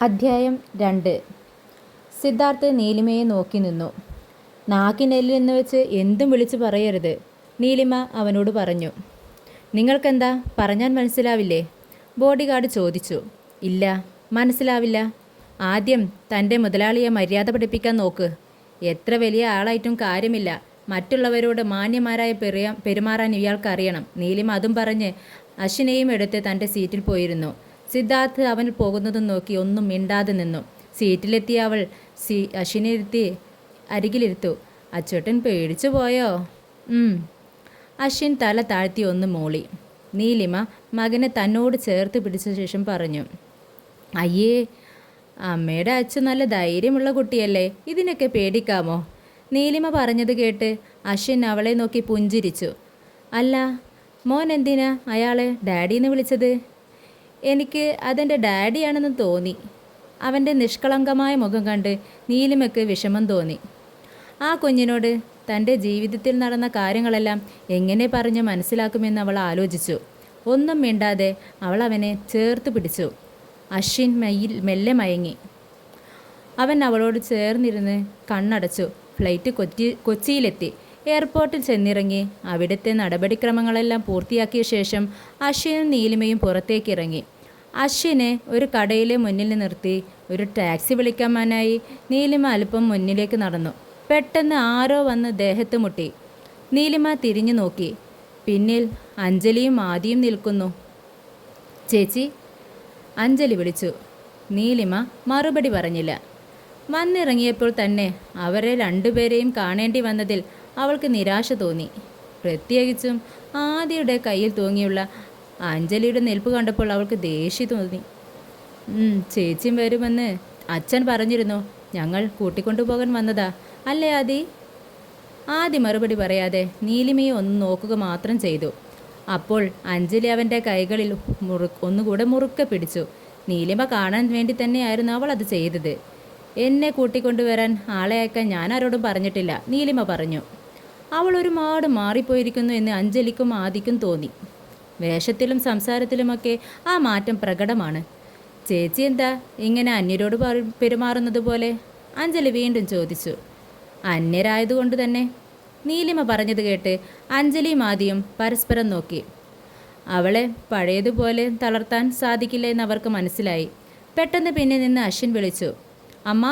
അധ്യായം 2. സിദ്ധാർത്ഥ് നീലിമയെ നോക്കി നിന്നു. നാക്കിനെല്ലിൽ വെച്ച് എന്തും വിളിച്ചു പറയരുത്, നീലിമ അവനോട് പറഞ്ഞു. നിങ്ങൾക്കെന്താ പറഞ്ഞാൽ മനസ്സിലാവില്ലേ? ബോഡി ഗാർഡ് ചോദിച്ചു. ഇല്ല, മനസ്സിലാവില്ല. ആദ്യം തൻ്റെ മുതലാളിയെ മര്യാദ പഠിപ്പിക്കാൻ നോക്ക്. എത്ര വലിയ ആളായിട്ടും കാര്യമില്ല, മറ്റുള്ളവരോട് മാന്യന്മാരായ പെരുമാറാൻ ഇയാൾക്കറിയണം. നീലിമ അതും പറഞ്ഞ് അശ്വിനെയും എടുത്ത് തൻ്റെ സീറ്റിൽ പോയിരുന്നു. സിദ്ധാർത്ഥ് അവൻ പോകുന്നതും നോക്കി ഒന്നും മിണ്ടാതെ നിന്നു. സീറ്റിലെത്തിയ അവൾ അശ്വിനിരുത്തി അരികിലിരുത്തു. അച്ചോട്ടൻ പേടിച്ചു പോയോ? അശ്വിൻ തല താഴ്ത്തി ഒന്ന് മൂളി. നീലിമ മകനെ തന്നോട് ചേർത്ത് പിടിച്ച ശേഷം പറഞ്ഞു. അയ്യേ, അമ്മയുടെ അച്ഛൻ നല്ല ധൈര്യമുള്ള കുട്ടിയല്ലേ, ഇതിനൊക്കെ പേടിക്കാമോ? നീലിമ പറഞ്ഞത് കേട്ട് അശ്വിൻ അവളെ നോക്കി പുഞ്ചിരിച്ചു. അല്ല, മോൻ എന്തിനാ അയാളെ ഡാഡിന്ന് വിളിച്ചത്? എനിക്ക് അതെൻ്റെ ഡാഡിയാണെന്ന് തോന്നി. അവൻ്റെ നിഷ്കളങ്കമായ മുഖം കണ്ട് നീലിമയ്ക്ക് വിഷമം തോന്നി. ആ കുഞ്ഞിനോട് തൻ്റെ ജീവിതത്തിൽ നടന്ന കാര്യങ്ങളെല്ലാം എങ്ങനെ പറഞ്ഞ് മനസ്സിലാക്കുമെന്ന് അവൾ ആലോചിച്ചു. ഒന്നും മിണ്ടാതെ അവൾ അവനെ ചേർത്ത് പിടിച്ചു. അശ്വിൻ മെല്ലെ മയങ്ങി. അവൻ അവളോട് ചേർന്നിരുന്ന് കണ്ണടച്ചു. ഫ്ലൈറ്റ് കൊച്ചിയിലെത്തി. എയർപോർട്ടിൽ ചെന്നിറങ്ങി അവിടുത്തെ നടപടിക്രമങ്ങളെല്ലാം പൂർത്തിയാക്കിയ ശേഷം അശ്വിനും നീലിമയും പുറത്തേക്കിറങ്ങി. അശ്വിനെ ഒരു കടയിലെ മുന്നിൽ നിർത്തി ഒരു ടാക്സി വിളിക്കാനായി നീലിമ അല്പം മുന്നിലേക്ക് നടന്നു. പെട്ടെന്ന് ആരോ വന്ന് ദേഹത്ത് മുട്ടി. നീലിമ തിരിഞ്ഞു നോക്കി. പിന്നിൽ അഞ്ജലിയും ആദിയും നിൽക്കുന്നു. ചേച്ചി, അഞ്ജലി വിളിച്ചു. നീലിമ മറുപടി പറഞ്ഞില്ല. വന്നിറങ്ങിയപ്പോൾ തന്നെ അവരെ രണ്ടുപേരെയും കാണേണ്ടി വന്നതിൽ അവൾക്ക് നിരാശ തോന്നി. പ്രത്യേകിച്ചും ആദിയുടെ കയ്യിൽ തൂങ്ങിയുള്ള അഞ്ജലിയുടെ നിൽപ്പ് കണ്ടപ്പോൾ അവൾക്ക് ദേഷ്യം തോന്നി. ചേച്ചിയും വരുമെന്ന് അച്ഛൻ പറഞ്ഞിരുന്നു. ഞങ്ങൾ കൂട്ടിക്കൊണ്ടുപോകാൻ വന്നതാ അല്ലേ ആദി? ആദി മറുപടി പറയാതെ നീലിമയെ ഒന്ന് നോക്കുക മാത്രം ചെയ്തു. അപ്പോൾ അഞ്ജലി അവൻ്റെ കൈകളിൽ ഒന്നുകൂടെ മുറുക്കെ പിടിച്ചു. നീലിമ കാണാൻ വേണ്ടി തന്നെയായിരുന്നു അവൾ അത് ചെയ്തത്. എന്നെ കൂട്ടിക്കൊണ്ടുവരാൻ ആളെ അയക്കാൻ ഞാൻ ആരോടും പറഞ്ഞിട്ടില്ല, നീലിമ പറഞ്ഞു. അവൾ ഒരുപാട് മാറിപ്പോയിരിക്കുന്നു എന്ന് അഞ്ജലിക്കും ആദിക്കും തോന്നി. വേഷത്തിലും സംസാരത്തിലുമൊക്കെ ആ മാറ്റം പ്രകടമാണ്. ചേച്ചി എന്താ ഇങ്ങനെ അന്യരോട് പെരുമാറുന്നത് പോലെ? അഞ്ജലി വീണ്ടും ചോദിച്ചു. അന്യരായതുകൊണ്ട് തന്നെ. നീലിമ പറഞ്ഞത് കേട്ട് അഞ്ജലിയും ആദിയും പരസ്പരം നോക്കി. അവളെ പഴയതുപോലെ തളർത്താൻ സാധിക്കില്ല എന്ന് അവർക്ക് മനസ്സിലായി. പെട്ടെന്ന് പിന്നെ നിന്ന് അശ്വിൻ വിളിച്ചു. അമ്മ!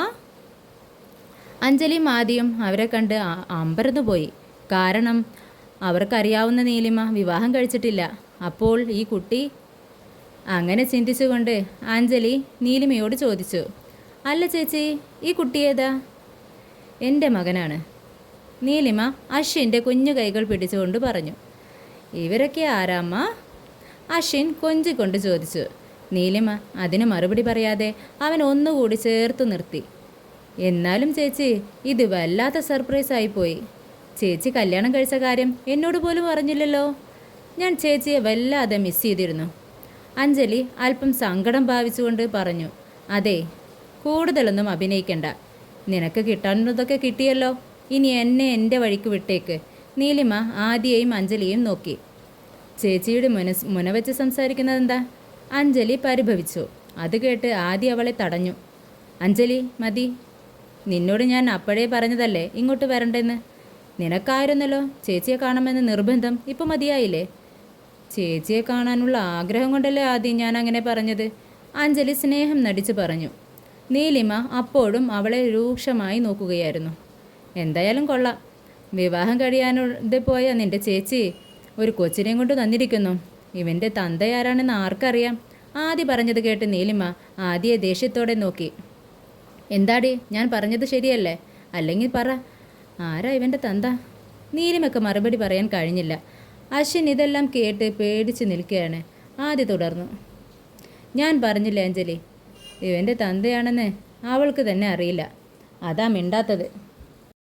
അഞ്ജലിയും ആദിയും അവരെ കണ്ട് അമ്പരന്നു പോയി. കാരണം അവർക്കറിയാവുന്ന നീലിമ വിവാഹം കഴിച്ചിട്ടില്ല. അപ്പോൾ ഈ കുട്ടി? അങ്ങനെ ചിന്തിച്ചുകൊണ്ട് അഞ്ജലി നീലിമയോട് ചോദിച്ചു. അല്ല ചേച്ചി, ഈ കുട്ടി ഏതാ? എൻ്റെ മകനാണ്. നീലിമ അശ്വിൻ്റെ കുഞ്ഞു കൈകൾ പിടിച്ചുകൊണ്ട് പറഞ്ഞു. ഇവരൊക്കെ ആരാമ്മ? അശ്വിൻ കൊഞ്ചിക്കൊണ്ട് ചോദിച്ചു. നീലിമ അതിന് മറുപടി പറയാതെ അവൻ ഒന്നുകൂടി ചേർത്തു നിർത്തി. എന്നാലും ചേച്ചി, ഇത് വല്ലാത്ത സർപ്രൈസ് ആയിപ്പോയി. ചേച്ചി കല്യാണം കഴിച്ച കാര്യം എന്നോട് പോലും അറിഞ്ഞില്ലല്ലോ. ഞാൻ ചേച്ചിയെ വല്ലാതെ മിസ് ചെയ്തിരുന്നു. അഞ്ജലി അല്പം സങ്കടം ഭാവിച്ചുകൊണ്ട് പറഞ്ഞു. അതെ, കൂടുതലൊന്നും അഭിനയിക്കണ്ട. നിനക്ക് കിട്ടാനുള്ളതൊക്കെ കിട്ടിയല്ലോ. ഇനി എന്നെ എൻ്റെ വഴിക്ക് വിട്ടേക്ക്. നീലിമ ആദിയെയും അഞ്ജലിയെയും നോക്കി. ചേച്ചിയുടെ മുനവെച്ച് സംസാരിക്കുന്നതെന്താ? അഞ്ജലി പരിഭവിച്ചു. അത് കേട്ട് ആദി അവളെ തടഞ്ഞു. അഞ്ജലി, മതി. നിന്നോട് ഞാൻ അപ്പോഴേ പറഞ്ഞതല്ലേ ഇങ്ങോട്ട് വരണ്ടെന്ന്. നിനക്കായിരുന്നല്ലോ ചേച്ചിയെ കാണാമെന്ന് നിർബന്ധം, ഇപ്പോൾ മതിയായില്ലേ? ചേച്ചിയെ കാണാനുള്ള ആഗ്രഹം കൊണ്ടല്ലേ ആദ്യം ഞാൻ അങ്ങനെ പറഞ്ഞത്, അഞ്ജലി സ്നേഹം നടിച്ച് പറഞ്ഞു. നീലിമ അപ്പോഴും അവളെ രൂക്ഷമായി നോക്കുകയായിരുന്നു. എന്തായാലും കൊള്ളാം. വിവാഹം കഴിയാതെ പോയ നിൻ്റെ ചേച്ചി ഒരു കൊച്ചിനെയും കൊണ്ട് തന്നിരിക്കുന്നു. ഇവൻ്റെ തന്തയാരാണെന്ന് ആർക്കറിയാം? ആദി പറഞ്ഞത് കേട്ട് നീലിമ ആദിയെ ദേഷ്യത്തോടെ നോക്കി. എന്താടി, ഞാൻ പറഞ്ഞത് ശരിയല്ലേ? അല്ലെങ്കിൽ പറ, ആരാ ഇവൻ്റെ തന്ത? നീലിമയ്ക്ക് മറുപടി പറയാൻ കഴിഞ്ഞില്ല. അശ്വിൻ ഇതെല്ലാം കേട്ട് പേടിച്ച് നിൽക്കുകയാണ്. ആദ്യ തുടർന്നു. ഞാൻ പറഞ്ഞില്ല അഞ്ജലി, ഇവൻ്റെ തന്തയാണെന്ന് അവൾക്ക് തന്നെ അറിയില്ല. അതാ മിണ്ടാത്തത്.